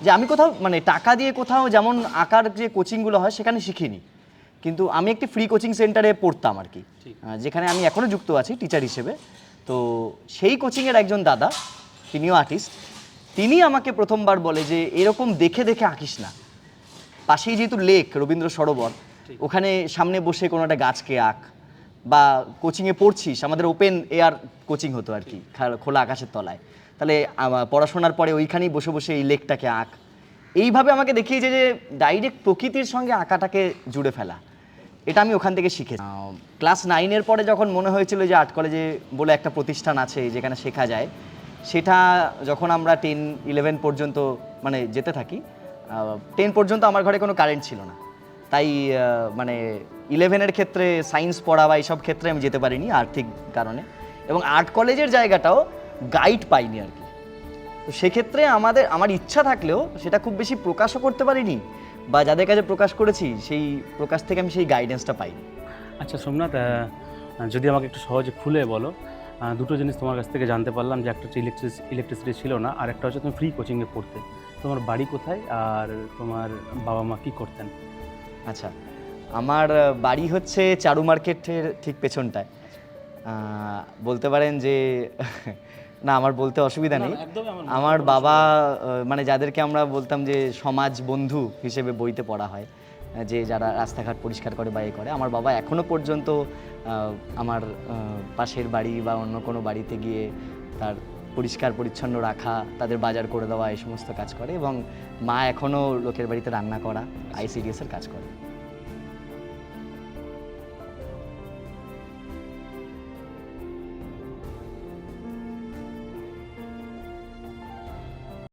যে আমি কোথাও মানে টাকা দিয়ে কোথাও যেমন আঁকার যে কোচিংগুলো হয় সেখানে শিখিনি, কিন্তু আমি একটি ফ্রি কোচিং সেন্টারে পড়তাম আর কি, যেখানে আমি এখনও যুক্ত আছি টিচার হিসেবে। তো সেই কোচিংয়ের একজন দাদা, তিনিও আর্টিস্ট, তিনি আমাকে প্রথমবার বলে যে এরকম দেখে দেখে আঁকিস না, পাশেই যেহেতু লেক রবীন্দ্র সরোবর, ওখানে সামনে বসে কোনো একটা গাছকে আঁক, বা কোচিংয়ে পড়ছিস, আমাদের ওপেন এয়ার কোচিং হতো আর কি, খোলা আকাশের তলায়, তাহলে পড়াশোনার পরে ওইখানেই বসে বসে এই লেকটাকে আঁক। এইভাবে আমাকে দেখিয়েছে যে ডাইরেক্ট প্রকৃতির সঙ্গে আঁকাটাকে জুড়ে ফেলা, এটা আমি ওখান থেকে শিখেছি। ক্লাস 9-এর পরে যখন মনে হয়েছিল যে আর্ট কলেজে বলে একটা প্রতিষ্ঠান আছে যেখানে শেখা যায়, সেটা যখন আমরা 10-11 পর্যন্ত মানে যেতে থাকি, 10 পর্যন্ত আমার ঘরে কোনো কারেন্ট ছিল না, তাই মানে 11-এর ক্ষেত্রে সায়েন্স পড়া বা এইসব ক্ষেত্রে আমি যেতে পারিনি আর্থিক কারণে, এবং আর্ট কলেজের জায়গাটাও গাইড পাইনি আর কি। তো সেক্ষেত্রে আমার ইচ্ছা থাকলেও সেটা খুব বেশি প্রকাশও করতে পারিনি, বা যাদের কাছে প্রকাশ করেছি সেই প্রকাশ থেকে আমি সেই গাইডেন্সটা পাইনি। আচ্ছা সোমনাথ, যদি আমাকে একটু সহজে খুলে বলো, দুটো জিনিস তোমার কাছ থেকে জানতে পারলাম, যে একটা হচ্ছে ইলেকট্রিসিটি ছিল না, আর একটা হচ্ছে তুমি ফ্রি কোচিংয়ে পড়তে। তোমার বাড়ি কোথায় আর তোমার বাবা মা কী করতেন? আচ্ছা, আমার বাড়ি হচ্ছে চারু মার্কেটের ঠিক পেছনটায়। বলতে পারেন যে না, আমার বলতে অসুবিধা নেই। আমার বাবা মানে যাদেরকে আমরা বলতাম যে সমাজ বন্ধু হিসেবে বইতে পড়া হয়, যে যারা রাস্তাঘাট পরিষ্কার করে বা এ করে, আমার বাবা এখনও পর্যন্ত আমার পাশের বাড়ি বা অন্য কোনো বাড়িতে গিয়ে তার পরিষ্কার পরিচ্ছন্ন রাখা, তাদের বাজার করে দেওয়া, এই সমস্ত কাজ করে, এবং মা এখনও লোকের বাড়িতে রান্না করা, আইসিডিএসের কাজ করে।